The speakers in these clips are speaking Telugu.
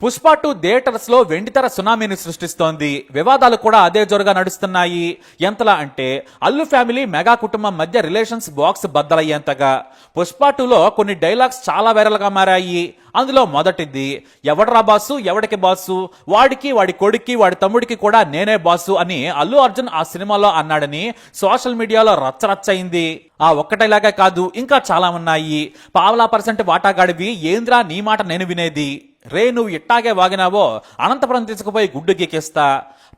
పుష్ప 2 థియేటర్స్ లో వెండితెర సునామీని సృష్టిస్తోంది. వివాదాలు కూడా అదే జోరుగా నడుస్తున్నాయి. ఎంతలా అంటే అల్లు ఫ్యామిలీ మెగా కుటుంబం మధ్య రిలేషన్స్ బాక్స్ బద్దలయ్యేంతగా. పుష్ప 2లో కొన్ని డైలాగ్స్ చాలా వైరల్ గా మారాయి. అందులో మొదటిది, ఎవడ్రా బాసు ఎవడికి బాసు, వాడికి వాడి కొడుక్కి వాడి తమ్ముడికి కూడా నేనే బాసు అని అల్లు అర్జున్ ఆ సినిమాలో అన్నాడని సోషల్ మీడియాలో రచ్చరచ్చయింది. ఆ ఒక్కటేలాగే కాదు, ఇంకా చాలా ఉన్నాయి. పావలా % వాటాగాడివి, ఏంద్రా నీ మాట నేను వినేది, రే నువ్వు ఇట్టాగే వాగినావో అనంతపురం తీసుకుపోయి గుడ్డు గీకేస్తా,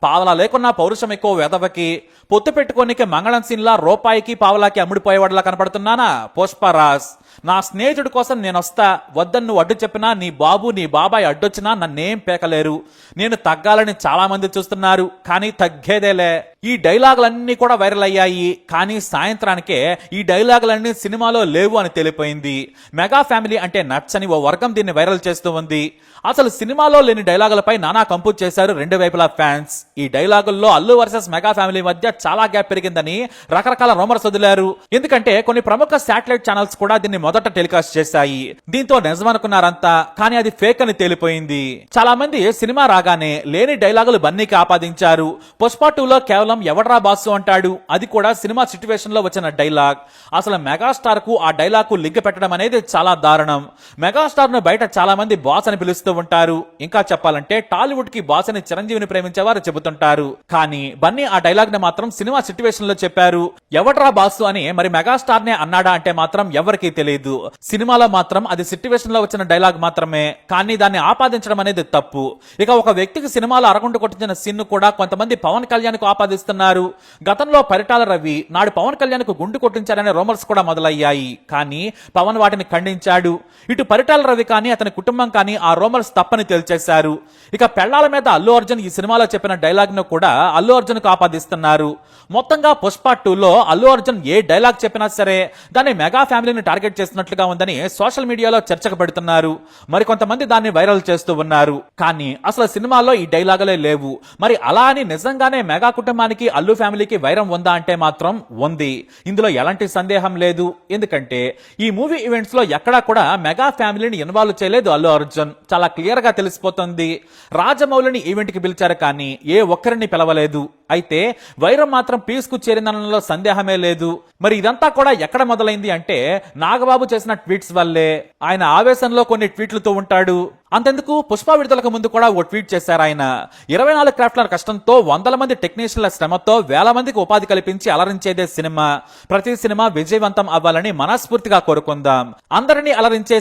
పావలా లేకున్నా పౌరుషం ఎక్కువ వెదవకి, పొత్తు పెట్టుకోనికి మంగళం సీన్లా రూపాయికి పావలాకి అమ్ముడిపోయేవాడిలా కనపడుతున్నానా పుష్పరాజ్, నా స్నేహితుడి కోసం నేనొస్తా, వద్దని నువ్వు అడ్డు చెప్పినా నీ బాబు నీ బాబాయ్ అడ్డొచ్చినా నన్నేం పేకలేరు, నేను తగ్గాలని చాలా మంది చూస్తున్నారు కానీ తగ్గేదేలే. ఈ డైలాగులన్నీ కూడా వైరల్ అయ్యాయి. కానీ సాయంత్రానికే ఈ డైలాగులన్నీ సినిమాలో లేవు అని తెలిపోయింది. మెగా ఫ్యామిలీ అంటే నచ్చని ఓ వర్గం దీన్ని వైరల్ చేస్తూ ఉంది. అసలు సినిమాలో లేని డైలాగులపై నానా కంపోజ్ చేశారు రెండు వైపులా ఫ్యాన్స్. ఈ డైలాగుల్లో అల్లు వర్సెస్ మెగా ఫ్యామిలీ మధ్య చాలా గ్యాప్ పెరిగిందని రకరకాల రూమర్స్ వదిలారు. ఎందుకంటే కొన్ని ప్రముఖ శాటిలైట్ ఛానల్స్ కూడా దీన్ని మొదట టెలికాస్ట్ చేశాయి. దీంతో నిజమనుకున్నారంతా, కానీ అది ఫేక్ అని తేలిపోయింది. చాలా మంది సినిమా రాగానే లేని డైలాగులు బన్నీకి ఆపాదించారు. పుష్ప 2లో కేవలం ఎవడ్రా బాసు అంటాడు, అది కూడా సినిమా సిచ్యువేషన్ లో వచ్చిన డైలాగ్. అసలు మెగాస్టార్ కు ఆ డైలాగ్ కు లింక్ పెట్టడం అనేది చాలా దారుణం. మెగాస్టార్ ను బయట చాలా మంది బాస్ అని పిలుస్తూ ఉంటారు. ఇంకా చెప్పాలంటే టాలీవుడ్ కి బాస్ అని చిరంజీవిని ప్రేమించేవారు చెబుతుంటారు. కానీ బన్నీ ఆ డైలాగ్ ని మాత్రం సినిమా సిచ్యువేషన్ లో చెప్పారు. ఎవడ్రా బాసు అని మరి మెగాస్టార్ నే అన్నాడా అంటే మాత్రం ఎవరికీ తెలియదు. సినిమాలో మాత్రం అది సిచ్యువేషన్ లో వచ్చిన డైలాగ్ మాత్రమే, కానీ దాన్ని ఆపాదించడం అనేది తప్పు. ఇక ఒక వ్యక్తికి సినిమాలో అరగుండు కొట్టించిన సీన్ కూడా కొంతమంది పవన్ కళ్యాణ్ కు ఆపాదిస్తున్నారు. గతంలో పరిటాల రవి నాడు పవన్ కళ్యాణ్ కు గుండు కొట్టించారనే రూమర్స్ కూడా మొదలయ్యాయి. కానీ పవన్ వాటిని ఖండించాడు. ఇటు పరిటాల రవి కానీ అతని కుటుంబం కానీ ఆ రూమర్స్ తప్పని తేల్చేశారు. ఇక పెళ్లాల మీద అల్లు అర్జున్ ఈ సినిమాలో చెప్పిన డైలాగ్ ను కూడా అల్లు అర్జున్ కు ఆపాదిస్తున్నారు. మొత్తంగా పుష్ప 2లో అల్లు అర్జున్ ఏ డైలాగ్ చెప్పినా సరే దాన్ని మెగా ఫ్యామిలీని టార్గెట్ చేస్తున్నట్లుగా ఉందని సోషల్ మీడియాలో చర్చకు పెడుతున్నారు. మరి కొంతమంది దాన్ని వైరల్ చేస్తూ ఉన్నారు. కానీ అసలు సినిమాలో ఈ డైలాగులే లేవు. మరి అలా అని నిజంగానే మెగా కుటుంబానికి అల్లు ఫ్యామిలీకి వైరం ఉందా అంటే మాత్రం ఉంది. ఇందులో ఎలాంటి సందేహం లేదు. ఎందుకంటే ఈ మూవీ ఈవెంట్స్ లో ఎక్కడా కూడా మెగా ఫ్యామిలీని ఇన్వాల్వ్ చేయలేదు అల్లు అర్జున్. చాలా క్లియర్ గా తెలిసిపోతుంది. రాజమౌళిని ఈవెంట్ కి పిలిచారు కానీ ఏ ఒక్కరిని పిలవలేదు. అయితే వైరం మాత్రం పీస్ కు చేరిందనలో సందేహమే లేదు. మరి ఇదంతా కూడా ఎక్కడ మొదలైంది అంటే నాగబాబు చేసిన ట్వీట్స్ వల్లే. ఆయన ఆవేశంలో కొన్ని ట్వీట్లతో ఉంటాడు. అంతెందుకు పుష్ప విడుదలకు ముందు కూడా ఓ ట్వీట్ చేశారు ఆయన. 24 క్రాఫ్ట్ల కష్టంతో వందల మంది టెక్నీషియన్ల శ్రమతో వేల మందికి ఉపాధి కల్పించి అలరించేదే సినిమా. ప్రతి సినిమా విజయవంతం అవ్వాలని మనస్ఫూర్తిగా కోరుకుందాం. అందరినీ అలరించే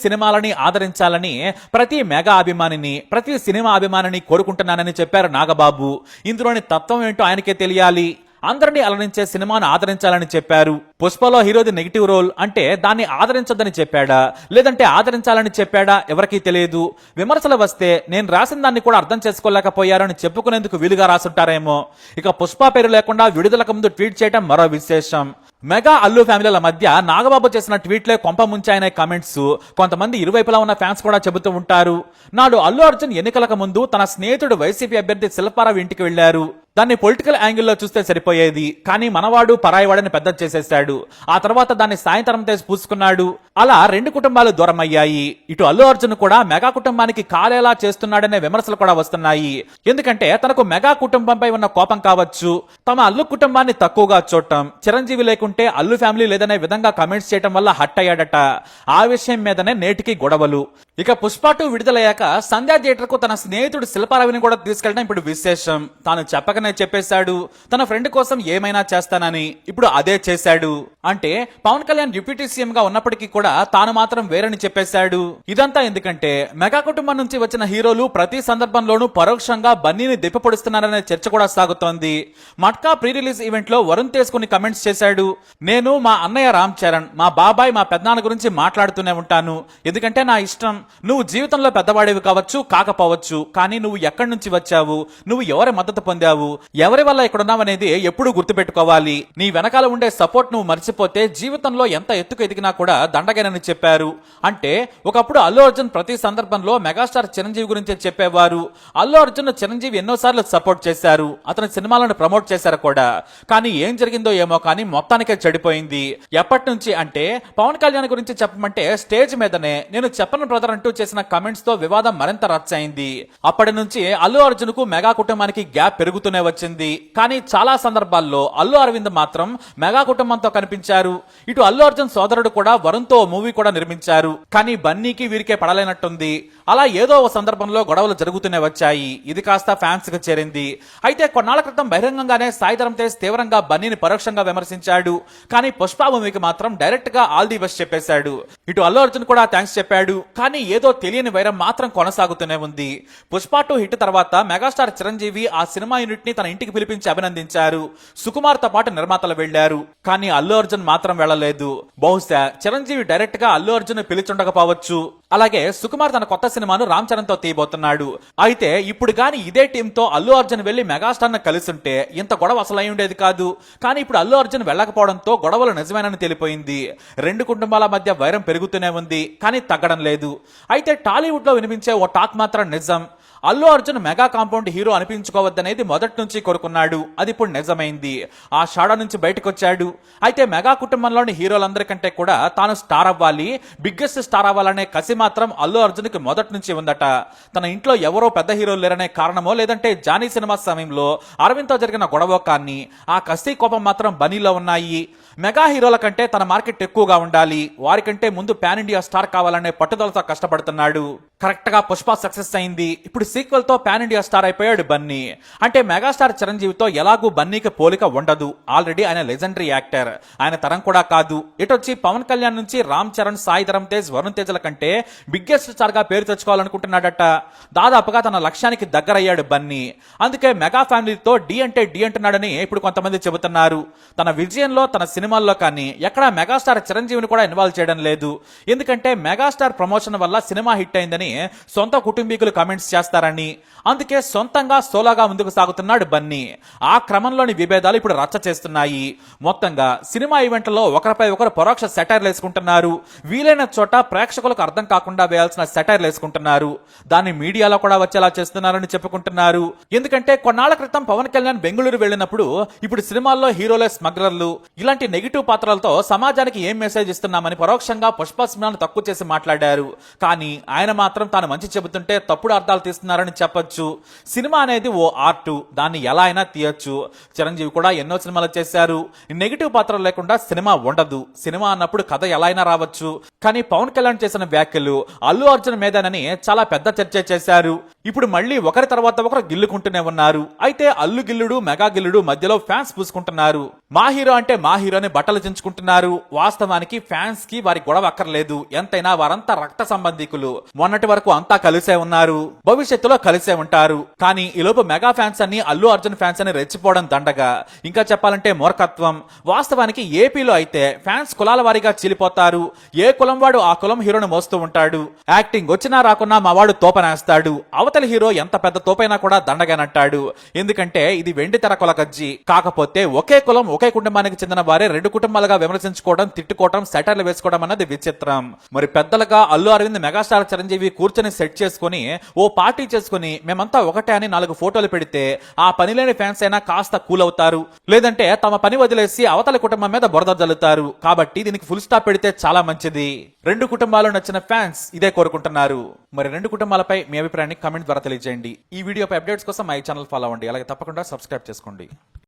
సినిమాలని ఆదరించాలని ప్రతి మెగా అభిమానిని ప్రతి సినిమా అభిమానిని కోరుకుంటున్నానని చెప్పారు నాగబాబు. ఇందులోని తత్వం ఏంటో ఆయనకే తెలియాలి. అందరినీ అలరించే సినిమాను ఆదరించాలని చెప్పారు. పుష్పలో హీరోది నెగిటివ్ రోల్ అంటే దాన్ని ఆదరించొద్దని చెప్పాడా లేదంటే ఆదరించాలని చెప్పాడా ఎవరికీ తెలియదు. విమర్శలు వస్తే నేను రాసిన దాన్ని కూడా అర్థం చేసుకోలేకపోయారని చెప్పుకునేందుకు వీలుగా రాసుంటారేమో. ఇక పుష్ప పేరు లేకుండా విడుదలకు ముందు ట్వీట్ చేయడం మరో విశేషం. మెగా అల్లు ఫ్యామిలీల మధ్య నాగబాబు చేసిన ట్వీట్లే కొంప ముంచాయనే కామెంట్స్ కొంతమంది ఇరువైపులా ఉన్న ఫ్యాన్స్ కూడా చెబుతూ ఉంటారు. నాడు అల్లు అర్జున్ ఎన్నికలకు ముందు తన స్నేహితుడు వైసీపీ అభ్యర్థి శిల్పారావు ఇంటికి వెళ్లారు. దాన్ని పొలిటికల్ యాంగిల్లో చూస్తే సరిపోయేది, కానీ మనవాడు పరాయివాడని పెద్ద చేసేశాడు. ఆ తర్వాత దాన్ని సాయంత్రం చేసి పూసుకున్నాడు. అలా రెండు కుటుంబాలు దూరం అయ్యాయి. ఇటు అల్లు అర్జున్ కూడా మెగా కుటుంబానికి కాలేలా చేస్తున్నాడనే విమర్శలు కూడా వస్తున్నాయి. ఎందుకంటే తనకు మెగా కుటుంబంపై ఉన్న కోపం కావచ్చు, తమ అల్లు కుటుంబాన్ని తక్కువగా చూడటం, చిరంజీవి లేకుంటే అల్లు ఫ్యామిలీ లేదనే విధంగా కమెంట్స్ చేయడం వల్ల హట్ అయ్యాడట. ఆ విషయం మీదనే నేటికి గొడవలు. ఇక పుష్ప 2 విడుదలయ్యాక సంధ్యా థియేటర్ కు తన స్నేహితుడు శిల్పారావిని కూడా తీసుకెళ్లడం ఇప్పుడు విశేషం. తాను చెప్పకనే చెప్పేశాడు తన ఫ్రెండ్ కోసం ఏమైనా చేస్తానని. ఇప్పుడు అదే చేశాడు. అంటే పవన్ కళ్యాణ్ డిప్యూటీ సీఎం గా ఉన్నప్పటికీ కూడా తాను మాత్రం వేరని చెప్పేశాడు. ఇదంతా ఎందుకంటే మెగా కుటుంబం నుంచి వచ్చిన హీరోలు ప్రతి సందర్భంలోనూ పరోక్షంగా బన్నీని దెప్పిపొడుస్తున్నారనే చర్చ కూడా సాగుతోంది. మట్కా ప్రీ రిలీజ్ ఈవెంట్ లో వరుణ్ తేజ్ కొన్ని కమెంట్స్ చేశాడు. నేను మా అన్నయ్య రామ్ చరణ్, మా బాబాయ్, మా పెద్దనాన్న గురించి మాట్లాడుతూనే ఉంటాను. ఎందుకంటే నా ఇష్టం. నువ్వు జీవితంలో పెద్దవాడేవి కావచ్చు కాకపోవచ్చు, కానీ నువ్వు ఎక్కడి నుంచి వచ్చావు, నువ్వు ఎవరి మద్దతు పొందావు, ఎవరి వల్ల ఇక్కడున్నావనేది ఎప్పుడూ గుర్తుపెట్టుకోవాలి. నీ వెనకాల ఉండే సపోర్ట్ నువ్వు మర్చిపోతే జీవితంలో ఎంత ఎత్తుకు ఎదిగినా కూడా దండగేనని చెప్పారు. అంటే ఒకప్పుడు అల్లు అర్జున్ ప్రతి సందర్భంలో మెగాస్టార్ చిరంజీవి గురించి చెప్పేవారు. అల్లు అర్జున్ చిరంజీవి ఎన్నోసార్లు సపోర్ట్ చేశారు, అతని సినిమాలను ప్రమోట్ చేశారు కూడా. కానీ ఏం జరిగిందో ఏమో కానీ మొత్తానికే చెడిపోయింది. ఎప్పటి నుంచి అంటే పవన్ కళ్యాణ్ గురించి చెప్పమంటే స్టేజ్ మీదనే నేను చెప్పను బ్రదర్ అంటూ చేసిన కమెంట్స్ తో వివాదం మరింత రచ్చయింది. అప్పటి నుంచి అల్లు అర్జున్ కు మెగా కుటుంబానికి గ్యాప్ పెరుగుతూనే వచ్చింది. కానీ చాలా సందర్భాల్లో అల్లు అరవింద్ మాత్రం మెగా కుటుంబంతో కనిపించారు. ఇటు అల్లు అర్జున్ సోదరుడు కూడా వరుణ్ తో మూవీ కూడా నిర్మించారు. కానీ బన్నీకి వీరికే పడలేనట్టుంది. అలా ఏదో ఓ సందర్భంలో గొడవలు జరుగుతూనే వచ్చాయి. ఇది కాస్త ఫ్యాన్స్ కు చేరింది. అయితే కొన్నాళ్ల క్రితం బహిరంగంగానే సాయి ధరమ్ తేజ్ తీవ్రంగా బన్నీని పరోక్షంగా విమర్శించాడు. కానీ పుష్ప మూవీకి మాత్రం డైరెక్ట్ గా ఆల్ ది బెస్ట్ చెప్పేశాడు. ఇటు అల్లు అర్జున్ కూడా థ్యాంక్స్ చెప్పాడు. కానీ ఏదో తెలియని వైరం మాత్రం కొనసాగుతూనే ఉంది. పుష్ప 2 హిట్ తర్వాత మెగాస్టార్ చిరంజీవి ఆ సినిమా యూనిట్ ని తన ఇంటికి పిలిపించి అభినందించారు. సుకుమార్ తో పాటు నిర్మాతలు వెళ్లారు. కానీ అల్లు అర్జున్ మాత్రం వెళ్లలేదు. బహుశా చిరంజీవి డైరెక్ట్ గా అల్లు అర్జున్ పిలిచుండకపోవచ్చు. అలాగే సుకుమార్ తన కొత్త సినిమాను రామ్ చరణ్ తో తీయబోతున్నాడు. అయితే ఇప్పుడు గాని ఇదే టీం తో అల్లు అర్జున్ వెళ్లి మెగాస్టార్ ను కలిసుంటే ఇంత గొడవ అసలు అయి ఉండేది కాదు. కానీ ఇప్పుడు అల్లు అర్జున్ వెళ్లకపోవడంతో గొడవలు నిజమేనని తెలిపోయింది. రెండు కుటుంబాల మధ్య వైరం పెరుగుతూనే ఉంది. కానీ తగ్గడం లేదు. అయితే టాలీవుడ్ లో వినిపించే ఓ టాక్ మాత్రం నిజం. Allu Arjun mega compound hero అనిపించుకోవద్దనేది మొదటి నుంచి కోరుకున్నాడు. అది ఇప్పుడు నిజమైంది. ఆ షాడో నుంచి బయటకు వచ్చాడు. అయితే మెగా కుటుంబంలోని హీరోలందరికంటే కూడా తాను స్టార్ అవ్వాలి, బిగ్గెస్ట్ స్టార్ అవ్వాలనే కసి మాత్రం అల్లు అర్జున్ కి మొదటి నుంచి ఉందట. తన ఇంట్లో ఎవరో పెద్ద హీరోలు లేరనే కారణమో లేదంటే జానీ సినిమా సమయంలో అరవింద్ తో జరిగిన గొడవ కానీ ఆ కసి కోపం మాత్రం బనీలో ఉన్నాయి. మెగా హీరోల కంటే తన మార్కెట్ ఎక్కువగా ఉండాలి, వారికంటే ముందు పాన్ ఇండియా స్టార్ కావాలనే పట్టుదలతో కష్టపడుతున్నాడు. కరెక్ట్ గా పుష్ప సక్సెస్ అయింది. ఇప్పుడు సీక్వెల్ తో పాన్ ఇండియా స్టార్ అయిపోయాడు బన్నీ. అంటే మెగాస్టార్ చిరంజీవితో ఎలాగూ బన్నీకి పోలిక ఉండదు. ఆల్రెడీ ఆయన లెజెండరీ యాక్టర్. ఆయన తరం కూడా కాదు. ఇటొచ్చి పవన్ కళ్యాణ్ నుంచి రామ్ చరణ్, సాయి ధరమ్ తేజ్, వరుణ్ తేజ్ల కంటే బిగ్గెస్ట్ స్టార్ గా పేరు తెచ్చుకోవాలనుకుంటున్నాడట. దాదాపుగా తన లక్ష్యానికి దగ్గరయ్యాడు బన్నీ. అందుకే మెగా ఫ్యామిలీతో డి అంటే డి అంటున్నాడని ఇప్పుడు కొంతమంది చెబుతున్నారు. తన విజయంలో తన సినిమాల్లో కానీ ఎక్కడా మెగాస్టార్ చిరంజీవిని కూడా ఇన్వాల్వ్ చేయడం లేదు. ఎందుకంటే మెగాస్టార్ ప్రమోషన్ వల్ల సినిమా హిట్ అయిందని సొంత కుటుంబీకులు కామెంట్స్ చేస్తారని. అందుకే సొంతంగా సోలోగా ముందుకు సాగుతున్నాడు బన్నీ. ఆ క్రమంలోని విభేదాలు ఇప్పుడు రచ్చ చేస్తున్నాయి. మొత్తంగా సినిమా ఈవెంట్లలో ఒకరిపై ఒకరు పరోక్ష సెటైర్లు వేసుకుంటున్నారు. వీలైన చోట ప్రేక్షకులకు అర్థం కాకుండా వేయాల్సిన సెటైర్లు వేసుకుంటున్నారు. దాన్ని మీడియాలో కూడా వచ్చేలా చేస్తున్నారని చెప్పుకుంటున్నారు. ఎందుకంటే కొన్నాళ్ల క్రితం పవన్ కళ్యాణ్ బెంగళూరు వెళ్ళినప్పుడు ఇప్పుడు సినిమాల్లో హీరోలే స్మగ్లర్లు, ఇలాంటి నెగిటివ్ పాత్రలతో సమాజానికి ఏం మెసేజ్ ఇస్తున్నామని పరోక్షంగా పుష్ప సినిమాను తక్కువ చేసి మాట్లాడారు. కానీ ఆయన మాత్రం తాను మంచి చెబుతుంటే తప్పుడు అర్థాలు తీస్తున్నారని చెప్పొచ్చు. సినిమా అనేది ఓ ఆర్ట్, దాన్ని ఎలా అయినా తీయొచ్చు. చిరంజీవి కూడా ఎన్నో సినిమాలు చేశారు. నెగిటివ్ పాత్రలు లేకుండా సినిమా ఉండదు. సినిమా అన్నప్పుడు కథ ఎలా అయినా రావచ్చు. కానీ పవన్ కళ్యాణ్ చేసిన వ్యాఖ్యలు అల్లు అర్జున్ మీదనని చాలా పెద్ద చర్చ చేశారు. ఇప్పుడు మళ్ళీ ఒకరి తర్వాత ఒకరు గిల్లుకుంటూనే ఉన్నారు. అయితే అల్లు గిల్లుడు, మెగా గిల్లుడు మధ్యలో ఫ్యాన్స్ పూసుకుంటున్నారు. మా హీరో అంటే మా హీరోని బట్టలు చించుకుంటున్నారు. వాస్తవానికి ఫ్యాన్స్ కి వారి గొడవ అక్కర్లేదు. ఎంతైనా వారంతా రక్త సంబంధికులు. మొన్నటి వరకు అంతా కలిసే ఉన్నారు, భవిష్యత్తులో కలిసే ఉంటారు. కానీ ఈలోపు మెగా ఫ్యాన్స్ అని అల్లు అర్జున్ ఫ్యాన్స్ అని రెచ్చిపోవడం దండగా, ఇంకా చెప్పాలంటే మూర్ఖత్వం. వాస్తవానికి ఏపీలో అయితే ఫ్యాన్స్ కులాల వారీగా చీలిపోతారు. ఏ కులం వాడు ఆ కులం హీరోని మోస్తూ ఉంటాడు. యాక్టింగ్ వచ్చినా రాకున్నా మా వాడు తోపనేస్తాడు. అవతలి హీరో ఎంత పెద్ద తోపైనా కూడా దండగానంటాడు. ఎందుకంటే ఇది వెండి తెర కొలగజ్జి. కాకపోతే ఒకే కులం ఒకే కుటుంబానికి చెందిన వారే రెండు కుటుంబాలుగా విమర్శించుకోవడం, తిట్టుకోవడం, సెటర్లు వేసుకోవడం అన్నది విచిత్రం. మరి పెద్దలుగా అల్లు అరవింద్, మెగాస్టార్ చిరంజీవి కూర్చొని సెట్ చేసుకుని ఓ పార్టీ చేసుకుని మేమంతా ఒకటే అని 4 ఫోటోలు పెడితే ఆ పని లేని ఫ్యాన్స్ అయినా కాస్త కూల్ అవుతారు. లేదంటే తమ పని వదిలేసి అవతలి కుటుంబం మీద బురద జల్లుతారు. కాబట్టి దీనికి ఫుల్ స్టాప్ పెడితే చాలా మంచిది. రెండు కుటుంబాలు నచ్చిన ఫ్యాన్స్ ఇదే కోరుకుంటున్నారు. మరి రెండు కుటుంబాలపై మీ అభిప్రాయాన్ని కామెంట్ ద్వారా తెలియజేయండి. ఈ వీడియోపై అప్డేట్స్ కోసం మై ఛానల్ ఫాలో అవ్వండి. అలాగే తప్పకుండా సబ్స్క్రైబ్ చేసుకోండి.